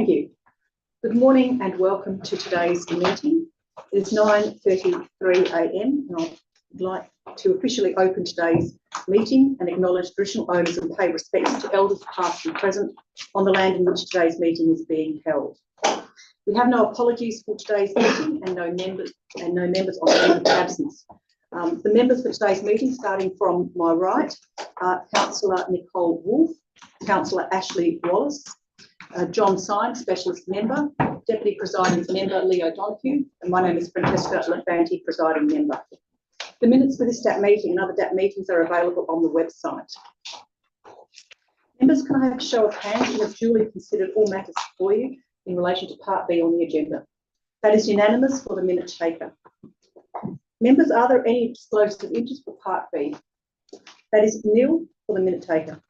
Thank you. Good morning and welcome to today's meeting. It is 9:33 a.m. and I'd like to officially open today's meeting and acknowledge traditional owners and pay respects to elders past and present on the land in which today's meeting is being held. We have no apologies for today's meeting and no members on leave of absence. The members for today's meeting, starting from my right, are Councillor Nicole Wolfe, Councillor Ashley Wallace, John Symes, Specialist Member, Deputy Presiding Member Leo Donoghue, and my name is Francesca Lefanti, Presiding Member. The minutes for this DAP meeting and other DAP meetings are available on the website. Members, can I have a show of hands who have duly considered all matters before you in relation to Part B on the agenda? That is unanimous for the minute taker. Members, are there any disclosures of interest for Part B? That is nil for the minute taker.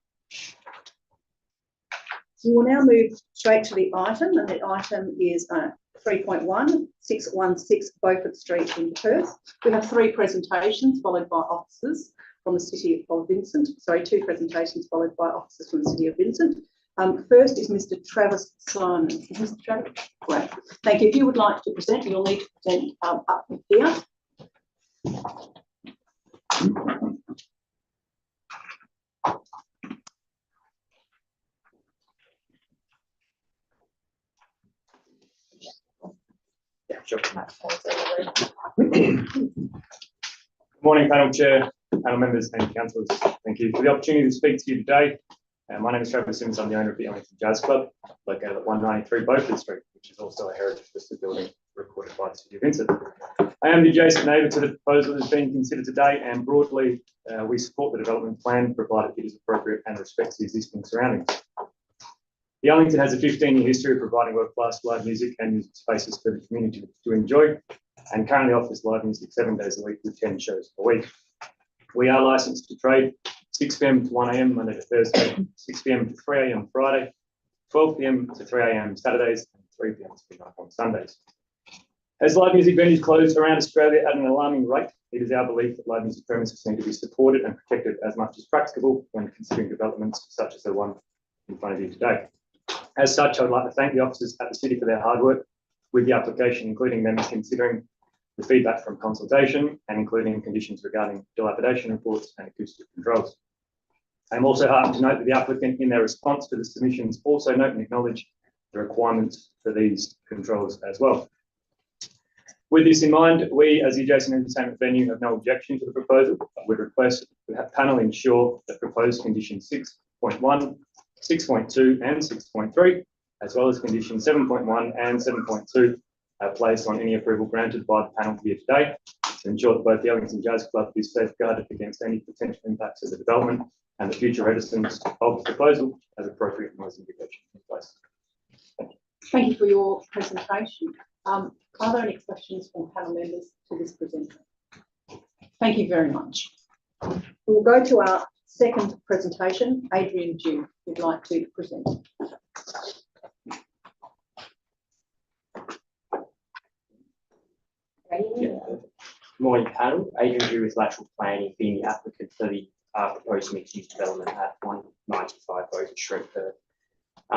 We will now move straight to the item, and the item is 3.1, 616 Beaufort Street in Perth. We have three presentations followed by officers from the City of Vincent. Sorry, two presentations followed by officers from the City of Vincent. First is Mr. Travis Simon. Mr. Travis, great. Thank you. If you would like to present, you'll need to present up here. Good morning, panel chair, panel members and councillors. Thank you for the opportunity to speak to you today. My name is Travis Simmons. I'm the owner of the Ellington Jazz Club, located at 193 Beaufort Street, which is also a heritage listed building recorded by the City of Vincent. I am the adjacent neighbour to the proposal that is being considered today, and broadly, we support the development plan, provided it is appropriate and respects the existing surroundings. The Ellington has a 15-year history of providing world-class live music and music spaces for the community to enjoy, and currently offers live music 7 days a week with 10 shows per week. We are licensed to trade 6 p.m. to 1 a.m. Monday to Thursday, 6 p.m. to 3 a.m. Friday, 12 p.m. to 3 a.m. Saturdays, and 3 p.m. to midnight on Sundays. As live music venues close around Australia at an alarming rate, it is our belief that live music premises need to be supported and protected as much as practicable when considering developments such as the one in front of you today. As such, I would like to thank the officers at the City for their hard work with the application, including them considering the feedback from consultation and including conditions regarding dilapidation reports and acoustic controls. I'm also heartened to note that the applicant, in their response to the submissions, also note and acknowledge the requirements for these controls as well. With this in mind, we, as the adjacent entertainment venue, have no objection to the proposal, but would request the panel ensure that proposed conditions 6.1, 6.2 and 6.3, as well as conditions 7.1 and 7.2 are placed on any approval granted by the panel here today to ensure that both the Ellington Jazz Club is safeguarded against any potential impacts of the development and the future residents of the proposal as appropriate noise mitigation in place. Thank you. Thank you for your presentation. Are there any questions from panel members to this presentation? Thank you very much. We will go to our second presentation. Adrian Dew would like to present. Good morning, panel. Adrian Dew with Lateral Planning, being the applicant for the proposed mixed-use development at 195 Beaufort Street, Perth.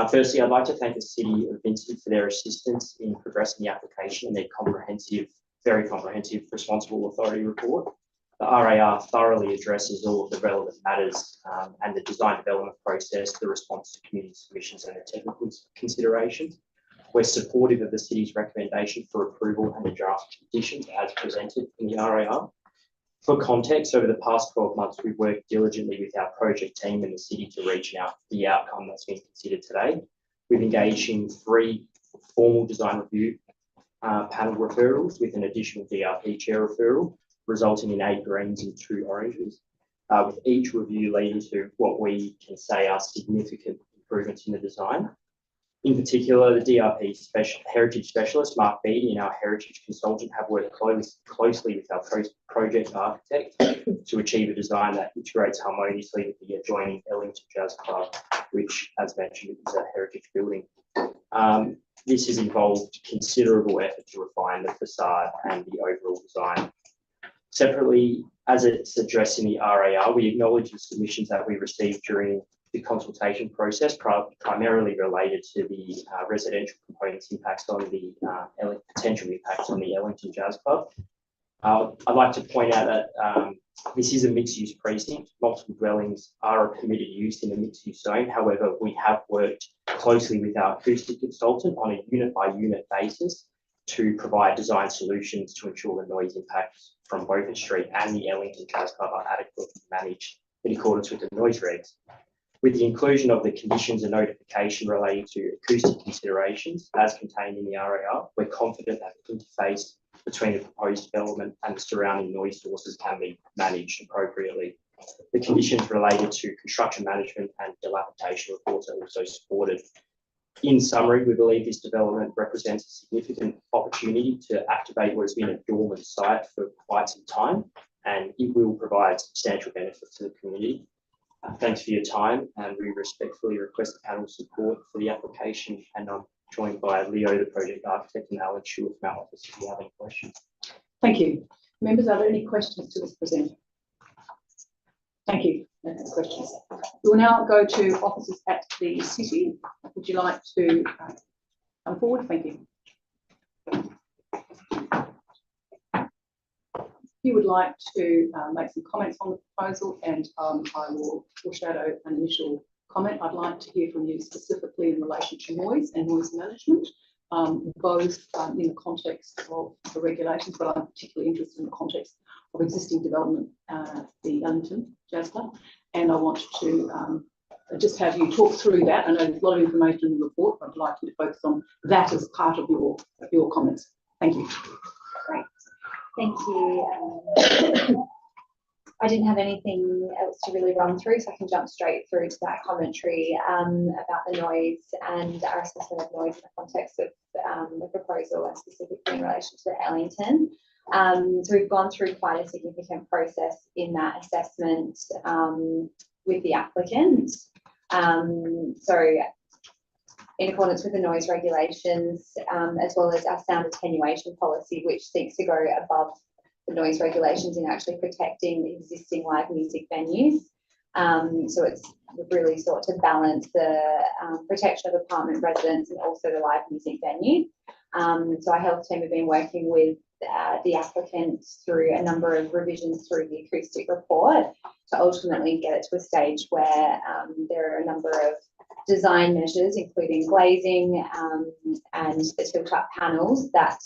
Firstly, I'd like to thank the City of Vincent for their assistance in progressing the application and their comprehensive, very comprehensive responsible authority report. The RAR thoroughly addresses all of the relevant matters and the design development process, the response to community submissions and the technical considerations. We're supportive of the City's recommendation for approval and the draft conditions as presented in the RAR. For context, over the past 12 months, we've worked diligently with our project team and the City to reach out the outcome that's been considered today. We've engaged in 3 formal design review panel referrals with an additional DRP chair referral, resulting in 8 greens and 2 oranges, with each review leading to what we can say are significant improvements in the design. In particular, the DRP heritage specialist, Mark Beattie, and our heritage consultant have worked closely with our project architect to achieve a design that integrates harmoniously with the adjoining Ellington Jazz Club, which, as mentioned, is a heritage building. This has involved considerable effort to refine the facade and the overall design. Separately, as it's addressed in the RAR, we acknowledge the submissions that we received during the consultation process, primarily related to the residential components impacts on the potential impacts on the Ellington Jazz Club. I'd like to point out that this is a mixed-use precinct. Multiple dwellings are a permitted use in a mixed-use zone. However, we have worked closely with our acoustic consultant on a unit-by-unit basis to provide design solutions to ensure the noise impacts from Beaufort Street and the Ellington Jazz Club are adequately managed in accordance with the noise regs. With the inclusion of the conditions and notification relating to acoustic considerations as contained in the RAR, we're confident that the interface between the proposed development and the surrounding noise sources can be managed appropriately. The conditions related to construction management and dilapidation reports are also supported. In summary, we believe this development represents a significant opportunity to activate what has been a dormant site for quite some time, and it will provide substantial benefits to the community. Thanks for your time, and we respectfully request the panel's support for the application, and I'm joined by Leo, the project architect, and Alan Stewart from our office if you have any questions. Thank you. Members, are there any questions to this presenter? Thank you. No questions. We will now go to officers at the city. Would you like to come forward? Thank you. If you would like to make some comments on the proposal, and I will foreshadow an initial comment. I'd like to hear from you specifically in relation to noise and noise management, both in the context of the regulations, but I'm particularly interested in the context of existing development, the Ellington Jazz Club. And I want to just have you talk through that. I know there's a lot of information in the report, but I'd like you to focus on that as part of your comments. Thank you. Great. Thank you. I didn't have anything else to really run through, so I can jump straight through to that commentary about the noise and our assessment of noise in the context of the proposal, and specifically in relation to the Ellington. So we've gone through quite a significant process in that assessment with the applicant. So in accordance with the noise regulations, as well as our sound attenuation policy, which seeks to go above the noise regulations in actually protecting existing live music venues. So it's really sought to balance the protection of apartment residents and also the live music venue. So our health team have been working with the applicant through a number of revisions through the acoustic report to ultimately get it to a stage where there are a number of design measures, including glazing and the tilt-up panels, that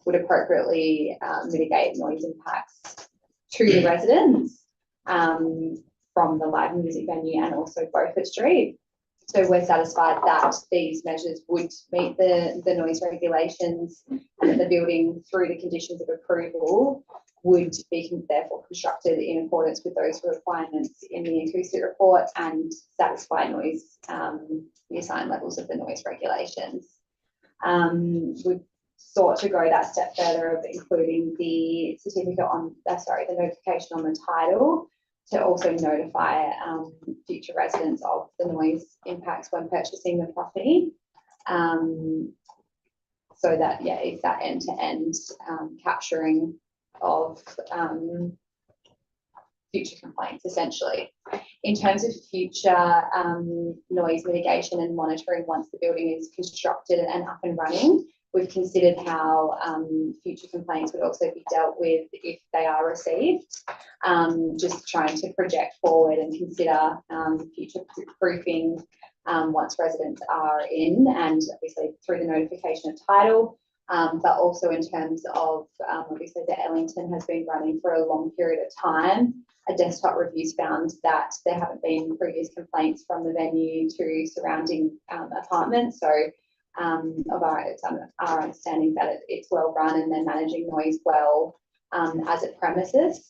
would appropriately mitigate noise impacts to the residents from the live music venue and also Beaufort Street. So we're satisfied that these measures would meet the noise regulations, and that the building, through the conditions of approval, would be therefore constructed in accordance with those requirements in the acoustic report and satisfy noise, the assigned levels of the noise regulations. We've sought to go that step further of including the certificate on, the notification on the title, to also notify future residents of the noise impacts when purchasing the property. So that, yeah, it's that end-to-end capturing of future complaints, essentially. In terms of future noise mitigation and monitoring once the building is constructed and up and running, we've considered how future complaints would also be dealt with if they are received, just trying to project forward and consider future proofing once residents are in, and obviously through the notification of title, but also in terms of obviously the Ellington has been running for a long period of time. A desktop review's found that there haven't been previous complaints from the venue to surrounding apartments. So of our understanding that it's well run and they're managing noise well as a premises.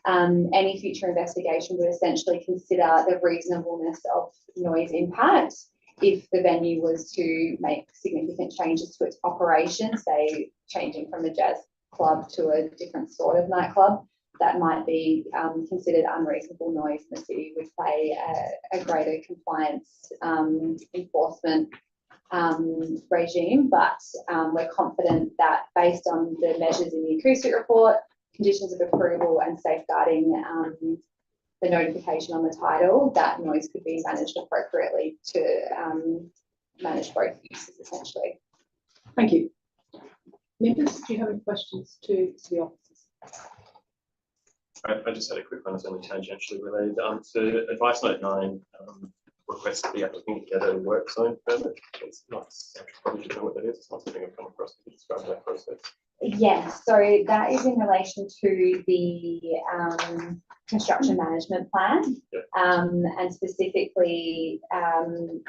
Any future investigation would essentially consider the reasonableness of noise impact if the venue was to make significant changes to its operation, say changing from a jazz club to a different sort of nightclub. That might be considered unreasonable noise, and the city would play a greater compliance enforcement regime, but we're confident that based on the measures in the acoustic report, conditions of approval and safeguarding the notification on the title, that noise could be managed appropriately to manage both uses essentially. Thank you. Members, do you have any questions to the officers? I just had a quick one. It's only tangentially related. So advice note 9 requests the applicant get a work zone permit. It's not, I probably should know what that is. It's not something I've come across. Could you describe that process? Yes, so that is in relation to the construction management plan, Yep. and specifically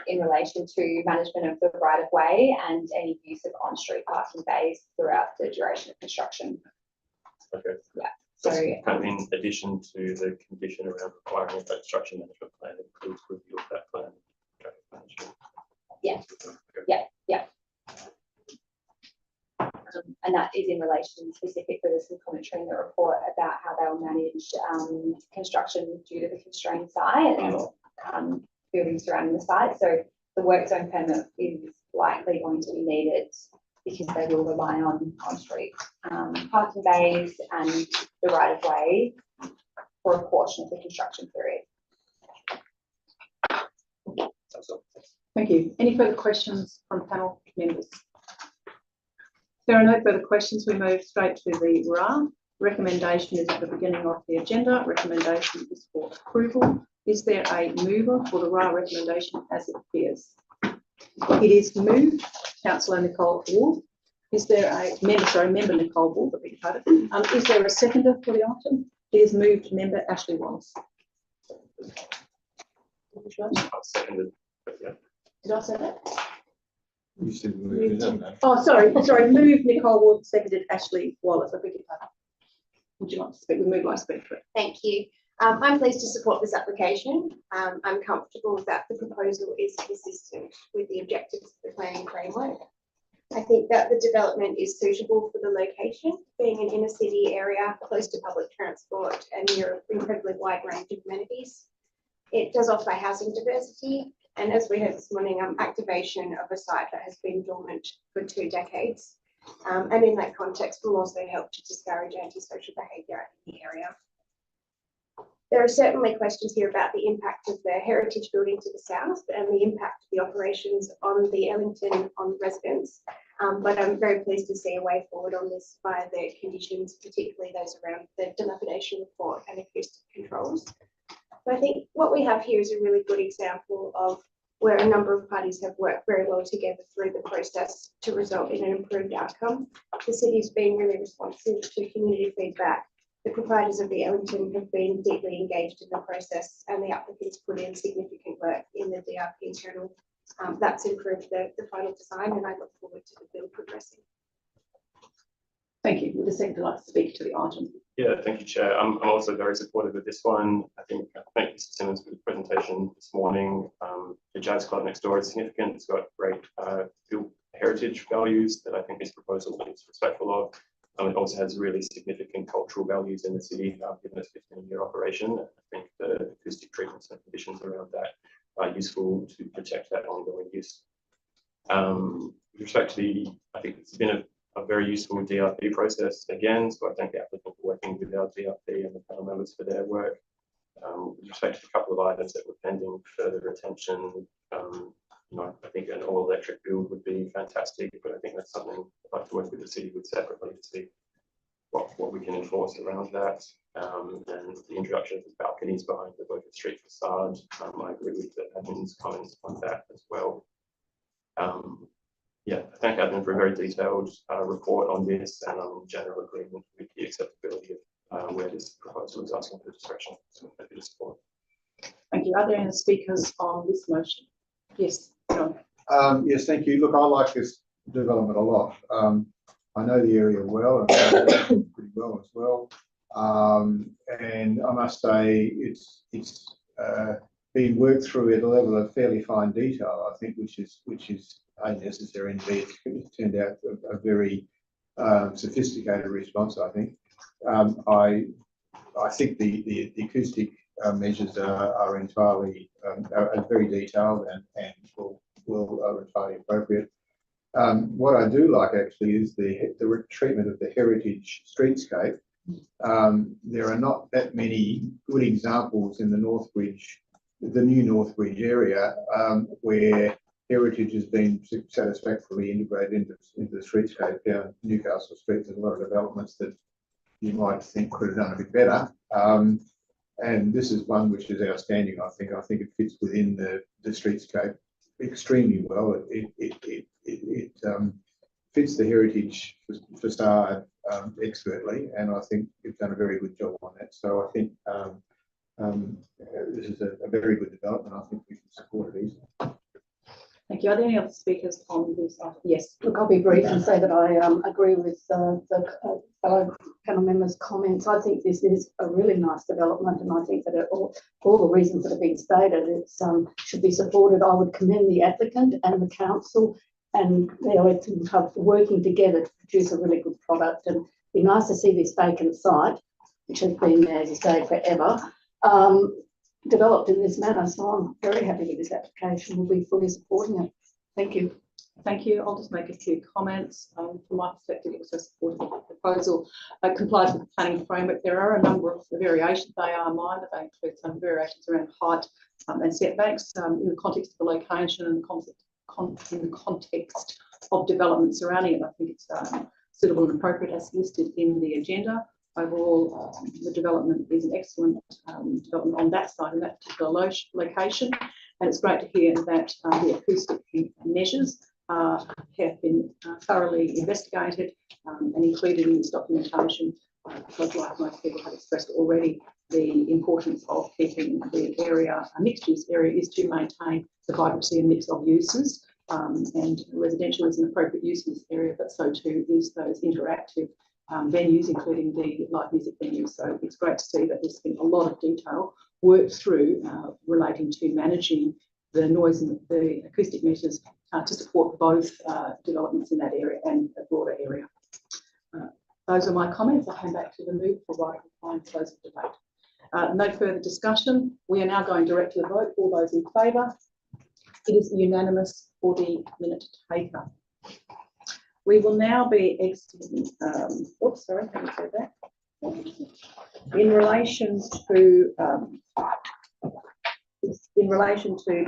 in relation to management of the right of way and any use of on-street parking bays throughout the duration of construction. Okay. Yeah. So So kind of in addition to the condition around requiring a construction management plan, it includes review of that plan. Traffic management. Yeah. Okay. Yeah. And that is in relation specifically, there's some commentary in the report about how they'll manage construction due to the constrained site and buildings surrounding the site. So the work zone permit is likely going to be needed because they will rely on on-street parking bays and the right of way for a portion of the construction period. That's all. Thank you. Any further questions from panel members? If there are no further questions, we move straight to the RA. Recommendation is at the beginning of the agenda. Recommendation is for approval. Is there a mover for the RA recommendation as it appears? It is moved, Councillor Nicole Ward. Is there a member Nicole Ward, I beg your pardon. Is there a seconder for the item? It is moved, member Ashley Wallace. I'll second it. But yeah. Did I say that? You said move, isn't it? Oh, sorry, moved Nicole Ward, seconded Ashley Wallace. I beg your pardon. Would you like to speak? We move like speak for it. Thank you. I'm pleased to support this application. I'm comfortable that the proposal is consistent with the objectives of the planning framework. I think that the development is suitable for the location, being an inner city area close to public transport and near an incredibly wide range of amenities. It does offer housing diversity, and as we heard this morning, activation of a site that has been dormant for 2 decades. And in that context will also help to discourage antisocial behaviour in the area. There are certainly questions here about the impact of the heritage building to the south and the impact of the operations on the Ellington on residents. But I'm very pleased to see a way forward on this via the conditions, particularly those around the dilapidation report and acoustic controls. So I think what we have here is a really good example of where a number of parties have worked very well together through the process to result in an improved outcome. The city's been really responsive to community feedback. The providers of the Ellington have been deeply engaged in the process, and the applicants put in significant work in the DRP journal. That's improved the final design, and I look forward to the bill progressing. Thank you. Would the secretary like to speak to the item? Yeah, thank you, Chair. I'm also very supportive of this one. I think, thank Mr. Simmons for the presentation this morning. The Jazz Club next door is significant. It's got great built heritage values that I think this proposal is respectful of. It also has really significant cultural values in the city, given its 15-year operation. I think the acoustic treatments and conditions around that are useful to protect that ongoing use. With respect to I think it's been a very useful DRP process again, so I thank the applicant for working with our DRP and the panel members for their work. With respect to a couple of items that were pending further attention, I think an all-electric build would be fantastic, but I think that's something I'd like to work with the city with separately to see what we can enforce around that. And the introduction of the balconies behind the Beaufort Street facade, I agree with the admin's comments on that as well. Yeah, I thank admin for a very detailed report on this, and I'm in general agreement with the acceptability of where this proposal is asking for discretion. So happy to support. Thank you. Are there any speakers on this motion? Yes, John. Yes, thank you. Look, I like this development a lot. I know the area well, and I know it pretty well as well. And I must say, it's been worked through at a level of fairly fine detail, I think, which is unnecessary. Indeed, it's turned out a very sophisticated response. I think. I think the acoustic measures are entirely are very detailed and are entirely appropriate. What I do like actually is the treatment of the heritage streetscape There are not that many good examples in the the new Northbridge area, where heritage has been satisfactorily integrated into the streetscape. Down Newcastle Street, there's a lot of developments that you might think could have done a bit better. And this is one which is outstanding, I think. I think it fits within the streetscape extremely well. It fits the heritage facade expertly, and I think you've done a very good job on that. So I think this is a very good development. I think we can support it easily. Thank you. Are there any other speakers on this? Yes. Look, I'll be brief and say that I agree with the fellow panel members' comments. I think this is a really nice development, and I think that all the reasons that have been stated, it should be supported. I would commend the applicant and the council and their elected hub for working together to produce a really good product. And it'd be nice to see this vacant site, which has been there, as you say, forever, developed in this manner. So I'm very happy with this application. We'll be fully supporting it. Thank you. Thank you. I'll just make a few comments. From my perspective, also supportive of the proposal. It complies with the planning framework. There are a number of variations. They are minor. They include some variations around height and setbacks in the context of the location and in the context of development surrounding it. I think it's suitable and appropriate as listed in the agenda. Overall, the development is an excellent development on that side, in that particular location. And it's great to hear that the acoustic measures have been thoroughly investigated and included in this documentation, because like most people have expressed already, the importance of keeping the area, a mixed-use area, is to maintain the vibrancy and mix of uses. And residential is an appropriate use in this area, but so too is those interactive venues, including the live music venues. So it's great to see that there's been a lot of detail worked through relating to managing the noise and the acoustic measures to support both developments in that area and a broader area. Those are my comments. I'll hand back to the move for right and close the debate. No further discussion. We are now going direct to the vote. All those in favour? It is unanimous for the minute taker. We will now be exiting. Oops, sorry, let me say that. In relation to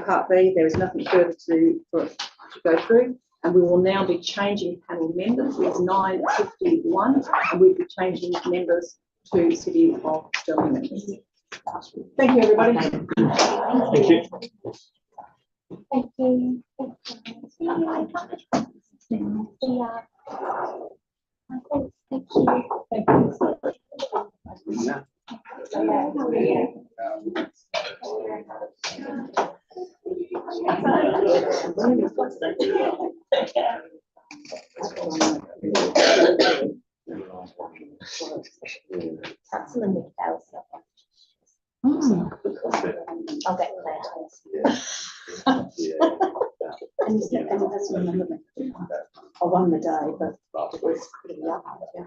Part B, there is nothing further to go through, and we will now be changing panel members. It's 9:51, and we'll be changing members to City of Stirling members. Thank you, everybody. Thank you. Thank you. I'll get that. And that's remember me. I won the day, but it was pretty up. Yeah.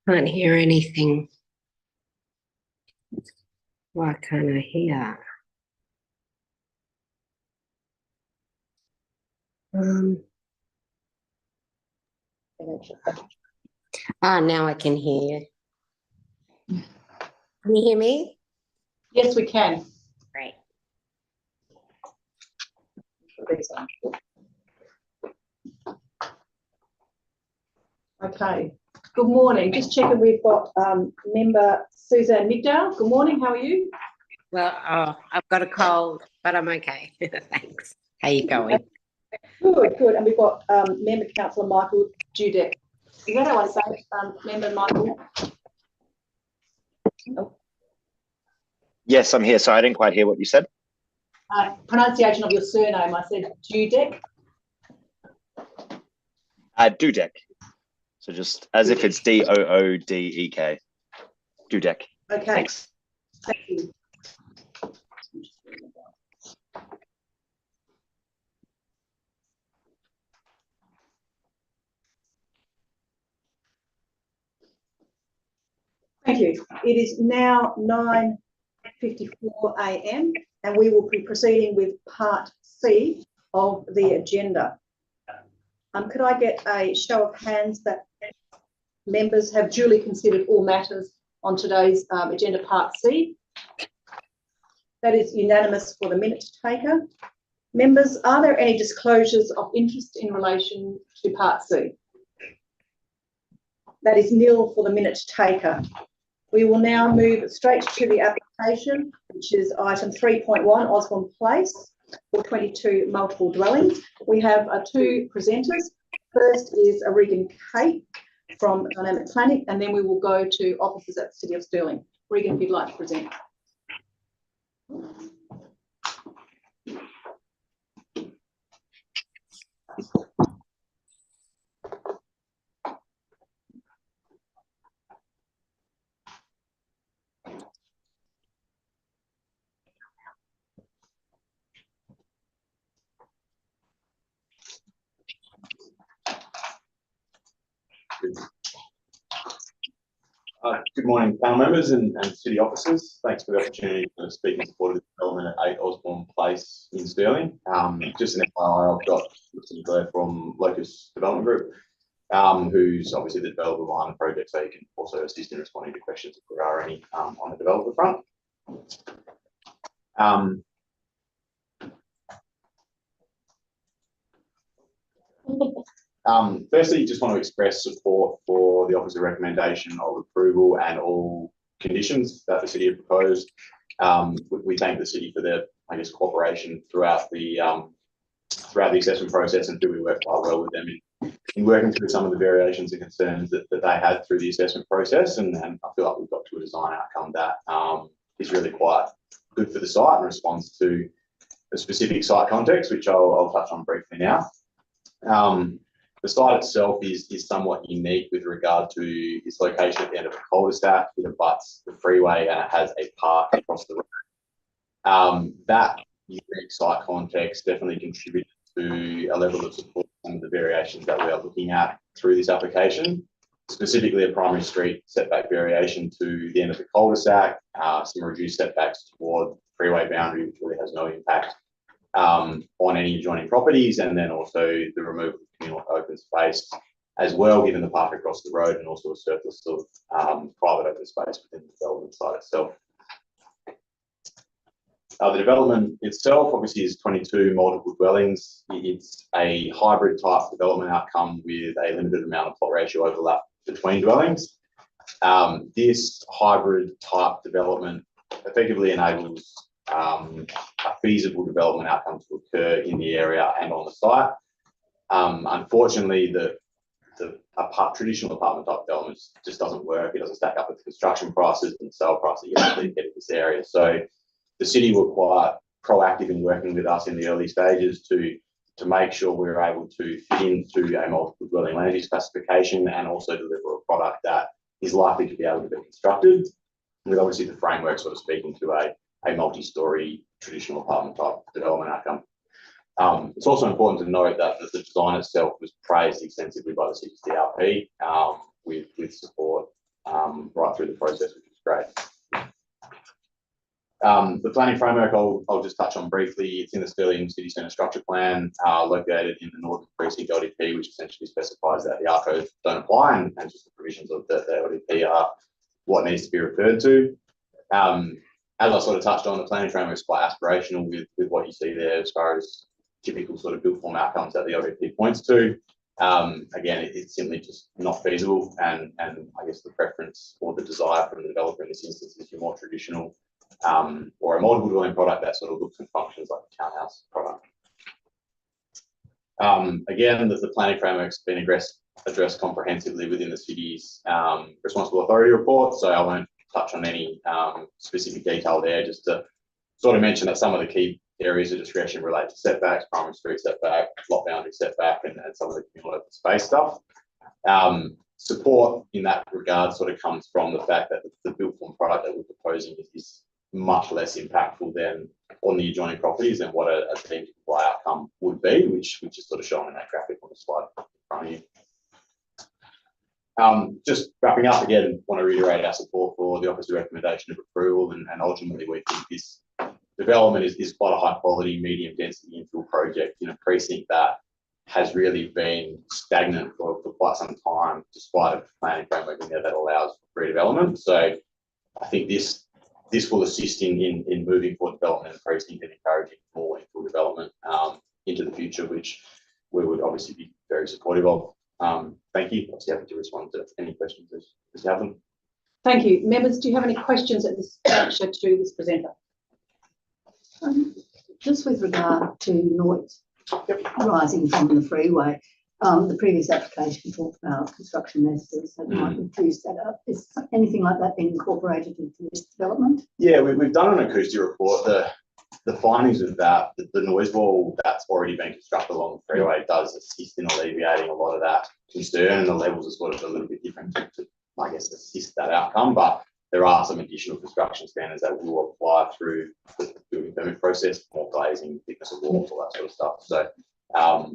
Can't hear anything. Why can't I hear? Now I can hear you. Can you hear me? Yes, we can. Great. Okay. Good morning. Just checking, we've got member Suzanne Migdale. Good morning. How are you? Well, I've got a cold, but I'm okay. Thanks. How you going? Good, good. And we've got member councillor Michael Dudek. Is that how I say it, member Michael? Oh. Yes, I'm here. So I didn't quite hear what you said. pronunciation of your surname. I said Dudek. Dudek. So just as if it's Doodek. Dudek. Okay. Thanks. Thank you. Thank you. It is now 9:54 a.m. and we will be proceeding with part C of the agenda. Could I get a show of hands that members have duly considered all matters on today's agenda part C? That is unanimous for the minute taker. Members, are there any disclosures of interest in relation to part C? That is nil for the minute taker. We will now move straight to the application, which is item 3.1, Osborne Place, for 22 multiple dwellings. We have two presenters. First is Regan Kate from Dynamic Planning, and then we will go to officers at the City of Stirling. Regan, if you'd like to present. Good morning, panel members and city officers. Thanks for the opportunity to speak in support of the development at 8 Osborne Place in Stirling. Just an FYI, I've got Mr. Blair from Locus Development Group, who's obviously the developer behind the project, so you can also assist in responding to questions if there are any on the developer front. Firstly, just want to express support for the officer recommendation of approval and all conditions that the city have proposed. We thank the city for their, I guess, cooperation throughout the assessment process, and feel we work quite well with them in working through some of the variations and concerns that they had through the assessment process. And I feel like we've got to a design outcome that is really quite good for the site and responds to a specific site context, which I'll touch on briefly now. The site itself is somewhat unique with regard to its location at the end of the cul-de-sac. It abuts the freeway and it has a park across the road. That unique site context definitely contributed to a level of support for some of the variations that we are looking at through this application, specifically a primary street setback variation to the end of the cul-de-sac, some reduced setbacks toward the freeway boundary, which really has no impact on any adjoining properties, and then also the removal of communal open space as well, given the park across the road, and also a surplus of private open space within the development site itself. The development itself obviously is 22 multiple dwellings. It's a hybrid type development outcome with a limited amount of plot ratio overlap between dwellings. This hybrid type development effectively enables a feasible development outcome to occur in the area and on the site. Unfortunately, the traditional apartment type development just doesn't work. It doesn't stack up with the construction prices and sale price that you actually get in this area. So the city were quite proactive in working with us in the early stages to make sure we were able to fit into a multiple dwelling land use classification and also deliver a product that is likely to be able to be constructed, with obviously the framework sort of speaking to a multi-storey traditional apartment type development outcome. It's also important to note that the design itself was praised extensively by the city's DRP with support right through the process, which is great. The planning framework I'll just touch on briefly. It's in the Stirling City Centre Structure Plan, located in the Northern Precinct LDP, which essentially specifies that the RCOs don't apply, and just the provisions of the LDP are what needs to be referred to. As I sort of touched on, the planning framework is quite aspirational with what you see there as far as typical sort of built form outcomes that the LDP points to. Again, it's simply just not feasible, and I guess the preference or the desire from the developer in this instance is your more traditional or a multiple dwelling product that sort of looks and functions like a townhouse product. Again, the planning framework's been addressed comprehensively within the city's responsible authority report, so I won't touch on any specific detail there, just to sort of mention that some of the key areas of discretion relate to setbacks, primary street setback, lot boundary setback, and some of the communal open space stuff. Support in that regard sort of comes from the fact that the built form product that we're proposing is much less impactful than on the adjoining properties than what a deemed comply outcome would be, which is sort of shown in that graphic on the slide in front of you. Just wrapping up again, want to reiterate our support for the Office's recommendation of approval, and ultimately we think this development is quite a high quality, medium density infill project in a precinct that has really been stagnant for quite some time, despite a planning framework in there that allows for redevelopment. So I think this will assist in moving forward development in the precinct and encouraging more infill development into the future, which we would obviously be very supportive of. Thank you. Obviously happy to respond to any questions as you have them. Thank you. Members, do you have any questions at this juncture to this presenter? Just with regard to noise rising from the freeway, the previous application talked about construction methods that might reduce that up. Is anything like that being incorporated into this development? Yeah, we've done an acoustic report. The findings of that, the noise wall that's already been constructed along the freeway does assist in alleviating a lot of that concern, and the levels are sort of a little bit different to I guess, assist that outcome. But there are some additional construction standards that will apply through the building permit process, more glazing, thickness of walls, all that sort of stuff. So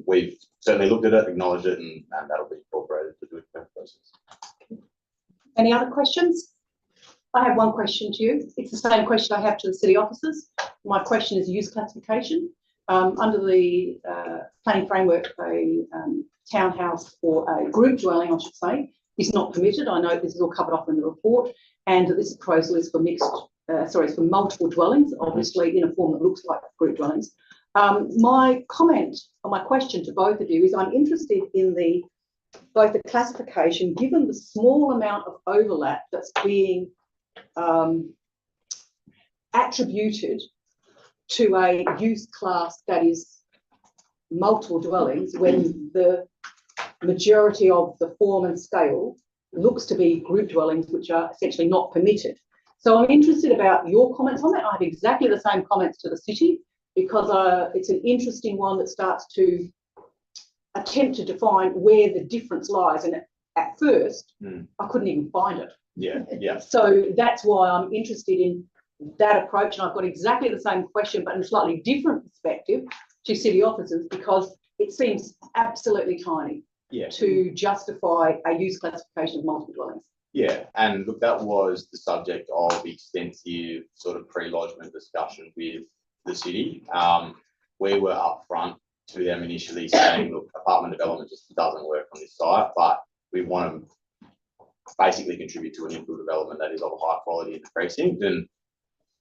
we've certainly looked at it, acknowledged it, and that'll be incorporated to the building permit process. Any other questions? I have one question to you. It's the same question I have to the city officers. My question is use classification. Under the planning framework, a townhouse or a group dwelling, I should say, is not permitted. I know this is all covered off in the report, and this proposal is for for multiple dwellings, obviously in a form that looks like group dwellings. My comment or my question to both of you is I'm interested in both the classification, given the small amount of overlap that's being attributed to a use class that is multiple dwellings, when the majority of the form and scale looks to be group dwellings, which are essentially not permitted. So I'm interested about your comments on that. I have exactly the same comments to the city, because it's an interesting one that starts to attempt to define where the difference lies. And at first, I couldn't even find it. Yeah. So that's why I'm interested in that approach. And I've got exactly the same question, but in a slightly different perspective to city officers, because it seems absolutely tiny to justify a use classification of multiple dwellings. Yeah, and look, that was the subject of extensive sort of pre-lodgement discussion with the city. We were upfront to them initially saying, look, apartment development just doesn't work on this site, but we want to basically contribute to an infill development that is of a high quality in the precinct.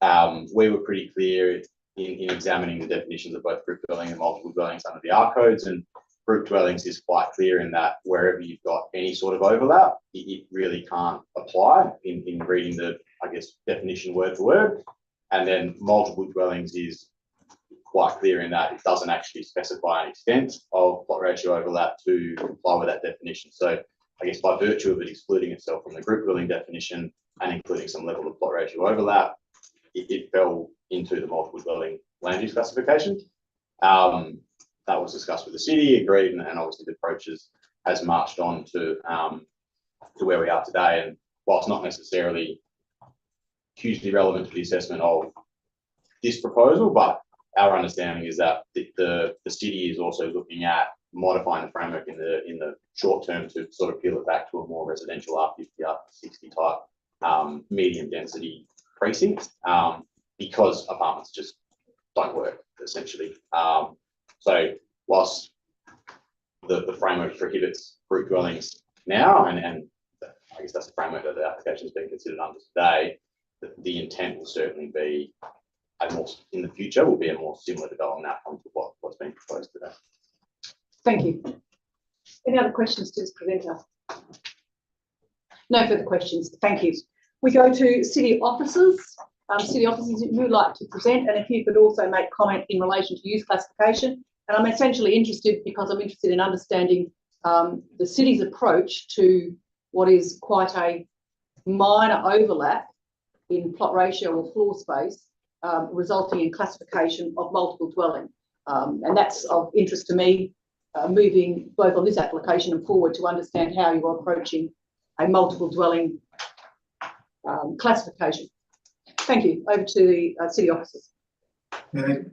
And we were pretty clear in examining the definitions of both group dwelling and multiple dwellings under the R codes. And group dwellings is quite clear in that wherever you've got any sort of overlap, it really can't apply in reading the, I guess, definition word for word. And then multiple dwellings is quite clear in that it doesn't actually specify an extent of plot ratio overlap to comply with that definition. So I guess by virtue of it excluding itself from the group dwelling definition and including some level of plot ratio overlap, it fell into the multiple dwelling land use classification. That was discussed with the city, agreed, and obviously the approach has marched on to where we are today. And while it's not necessarily hugely relevant to the assessment of this proposal, but our understanding is that the city is also looking at modifying the framework in the short term to sort of peel it back to a more residential R50, R60 type medium density precinct, because apartments just don't work essentially. So whilst the framework prohibits group dwellings now, and I guess that's the framework that the application is being considered under today, the intent will certainly be in the future will be a more similar development outcome to what's being proposed today. Thank you. Any other questions to this presenter? No further questions. Thank you. We go to city officers. City officers who would like to present, and if you could also make comment in relation to use classification. And I'm essentially interested because I'm interested in understanding the city's approach to what is quite a minor overlap in plot ratio or floor space resulting in classification of multiple dwelling. And that's of interest to me, moving both on this application and forward to understand how you're approaching a multiple dwelling classification. Thank you. Over to the city officers.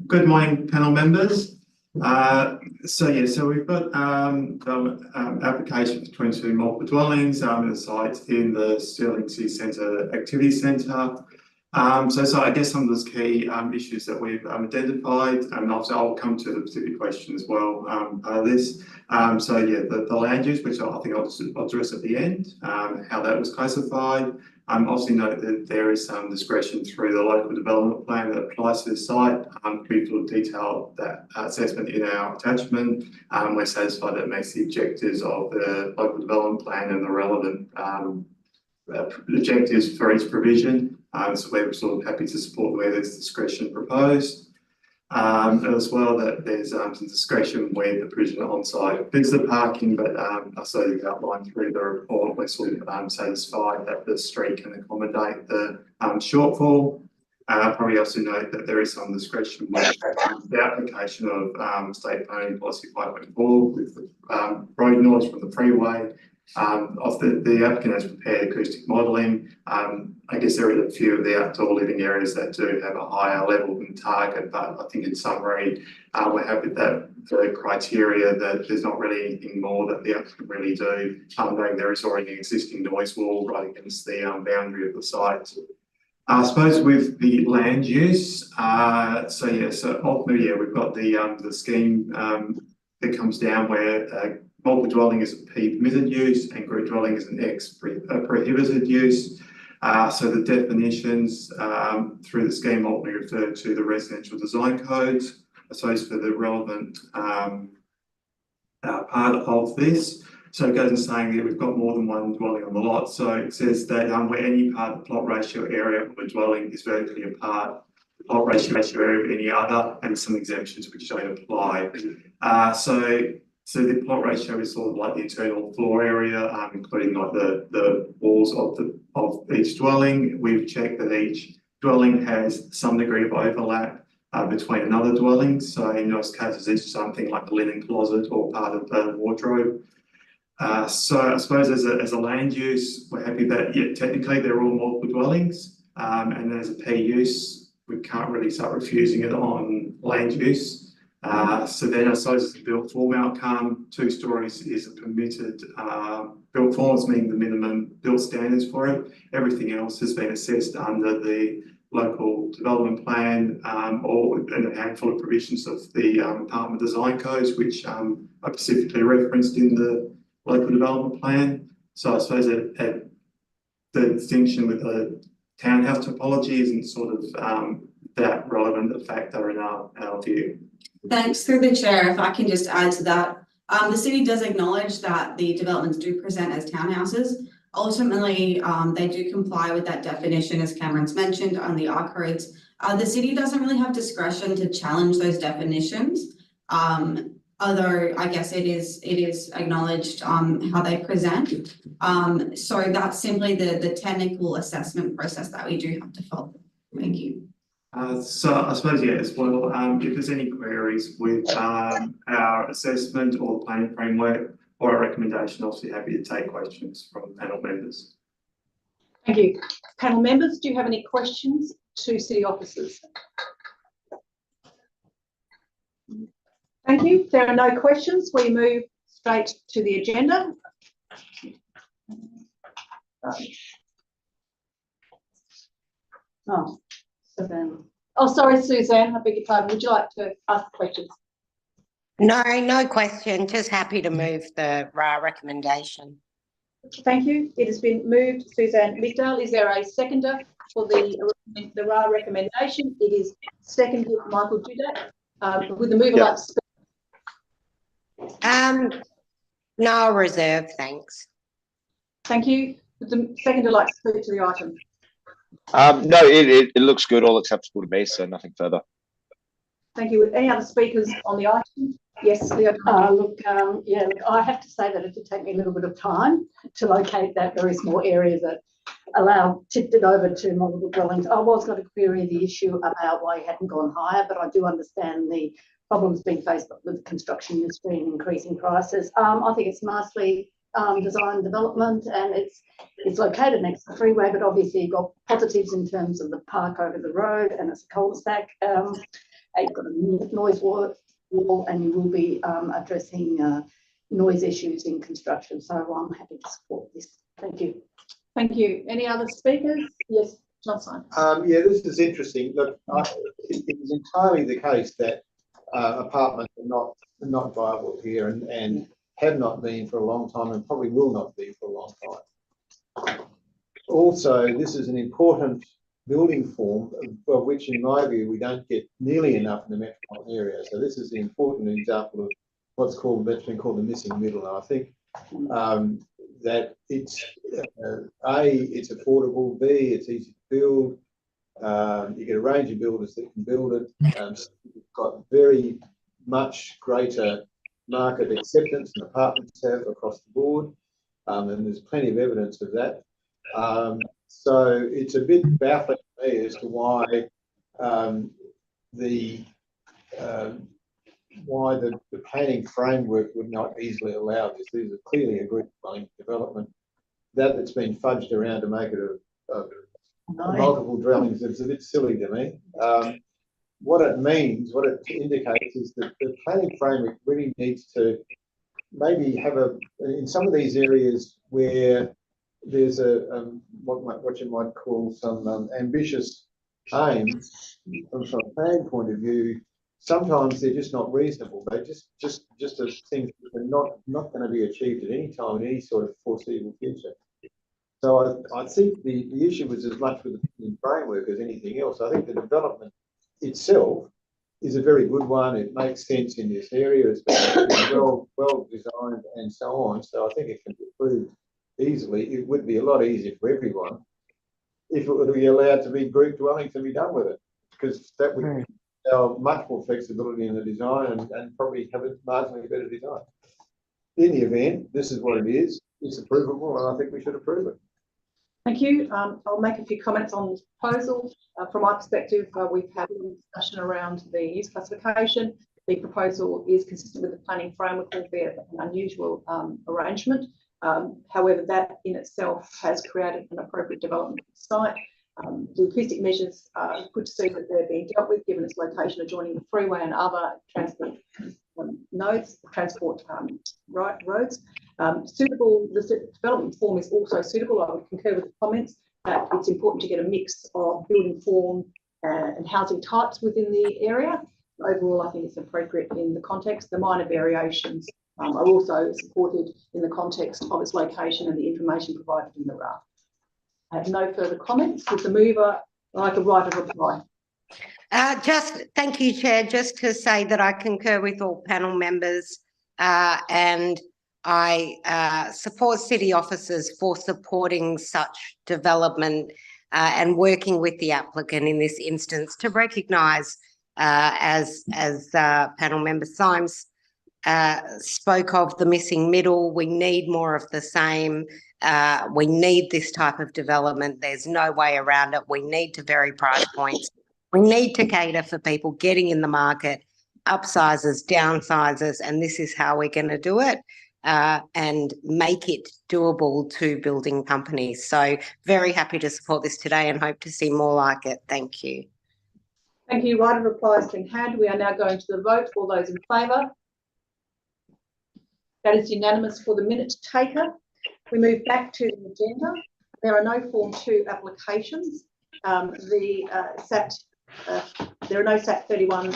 Good morning, panel members. So we've got application for 22 multiple dwellings the sites in the Stirling City Centre Activity Centre. So I guess some of those key issues that we've identified, and I'll come to the specific question as well part of this. The land use, which I think I'll address at the end, how that was classified. Obviously note that there is some discretion through the local development plan that applies to the site. We've detailed that assessment in our attachment. We're satisfied that it makes the objectives of the local development plan and the relevant objectives for each provision. So we're sort of happy to support where there's discretion proposed. As well that there's some discretion where the provision on-site visitor parking, but so you've outlined through the report, we're sort of satisfied that the street can accommodate the shortfall. Probably also note that there is some discretion with the application of State Planning Policy 5.4 with the road noise from the freeway. Of the applicant has prepared acoustic modelling. I guess there are a few of the outdoor living areas that do have a higher level than target, but I think in summary, we're happy that the criteria that there's not really anything more that the applicant really do, knowing there is already an existing noise wall right against the boundary of the site. I suppose with the land use, ultimately, we've got the scheme that comes down where multiple dwelling is a P permitted use and group dwelling is an X prohibited use. So the definitions through the scheme ultimately refer to the residential design codes, I suppose, for the relevant part of this. So it goes in saying that we've got more than one dwelling on the lot. So it says that where any part of the plot ratio area of a dwelling is vertically apart, the plot ratio area of any other, and some exemptions which don't apply. So the plot ratio is sort of like the internal floor area, including like the walls of each dwelling. We've checked that each dwelling has some degree of overlap between another dwelling. So in most cases, it's something like a linen closet or part of the wardrobe. So I suppose as a land use, we're happy that technically they're all multiple dwellings, and as a P use, we can't really start refusing it on land use. So then I suppose as a built form outcome, 2 stories is a permitted built forms, meaning the minimum built standards for it. Everything else has been assessed under the local development plan or in a handful of provisions of the apartment design codes, which are specifically referenced in the local development plan. So I suppose the distinction with the townhouse topology isn't sort of that relevant a factor in our view. Thanks, through the chair, if I can just add to that. The city does acknowledge that the developments do present as townhouses. Ultimately, they do comply with that definition, as Cameron's mentioned, on the R codes. The city doesn't really have discretion to challenge those definitions, although I guess it is acknowledged how they present. So that's simply the technical assessment process that we do have to follow. Thank you. So I suppose, as well, if there's any queries with our assessment or the planning framework or our recommendation, obviously happy to take questions from panel members. Thank you. Panel members, do you have any questions to city officers? Thank you. If there are no questions, we move straight to the agenda. Oh, sorry, Suzanne, I beg your pardon. Would you like to ask questions? No question. Just happy to move the recommendation. Thank you. It has been moved. Suzanne Lickdale, is there a seconder for the RA recommendation? It is seconded, Michael Dudak. With the mover like to speak? No, I'll reserve, thanks. Thank you. Would the seconder like to speak to the item? No, it looks good, all acceptable to me, so nothing further. Thank you. Any other speakers on the item? Yes, Leo. Look, I have to say that it did take me a little bit of time to locate that very small area that tipped it over to multiple dwellings. I was going to query the issue about why it hadn't gone higher, but I do understand the problems being faced with the construction industry and increasing prices. I think it's nicely designed development, and it's located next to the freeway, but obviously you've got positives in terms of the park over the road, and it's a cul-de-sac. You've got a noise wall, and you will be addressing noise issues in construction. So I'm happy to support this. Thank you. Thank you. Any other speakers? Yes, Johnson. Yeah, this is interesting. Look, it is entirely the case that apartments are not viable here and have not been for a long time and probably will not be for a long time. Also, this is an important building form of which, in my view, we don't get nearly enough in the metropolitan area. So this is an important example of what's been called the missing middle. And I think that it's it's affordable. B, it's easy to build. You get a range of builders that can build it. You've got very much greater market acceptance than apartments have across the board, and there's plenty of evidence of that. So it's a bit baffling to me as to why the planning framework would not easily allow this. These are clearly a group dwelling development. That's been fudged around to make it a multiple dwellings. It's a bit silly to me. What it means, what it indicates, is that the planning framework really needs to maybe have in some of these areas where there's what you might call some ambitious aims from a planning point of view. Sometimes they're just not reasonable. They just as things that are not going to be achieved at any time in any sort of foreseeable future. So I think the issue was as much with the planning framework as anything else. I think the development itself is a very good one. It makes sense in this area. It's been well designed and so on. So I think it can be approved easily. It would be a lot easier for everyone if it would be allowed to be group dwellings and be done with it, because that would allow much more flexibility in the design and probably have a marginally better design. In the event, this is what it is. It's approvable, and I think we should approve it. Thank you. I'll make a few comments on this proposal. From my perspective, we've had a discussion around the use classification. The proposal is consistent with the planning framework, albeit an unusual arrangement. However, that in itself has created an appropriate development site. The acoustic measures are good to see that they're being dealt with, given its location adjoining the freeway and other transport nodes, transport roads. Suitable, the development form is also suitable. I would concur with the comments that it's important to get a mix of building form and housing types within the area. Overall, I think it's appropriate in the context. The minor variations are also supported in the context of its location and the information provided in the RAF. I have no further comments. With the mover, I'd like a right of reply. Thank you, Chair. Just to say that I concur with all panel members and I support city officers for supporting such development and working with the applicant in this instance to recognise, as panel member Symes spoke of, the missing middle. We need more of the same. We need this type of development. There's no way around it. We need to vary price points. We need to cater for people getting in the market, upsizes, downsizes, and this is how we're going to do it and make it doable to building companies. So very happy to support this today and hope to see more like it. Thank you. Thank you. Right of reply has been had. We are now going to the vote. All those in favour? That is unanimous for the minute taker. We move back to the agenda. There are no Form 2 applications. There are no SAT 31,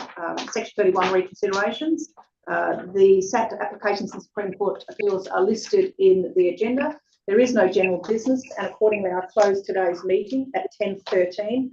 Section 31 reconsiderations. The SAT applications and Supreme Court appeals are listed in the agenda. There is no general business, and accordingly I close today's meeting at 10:13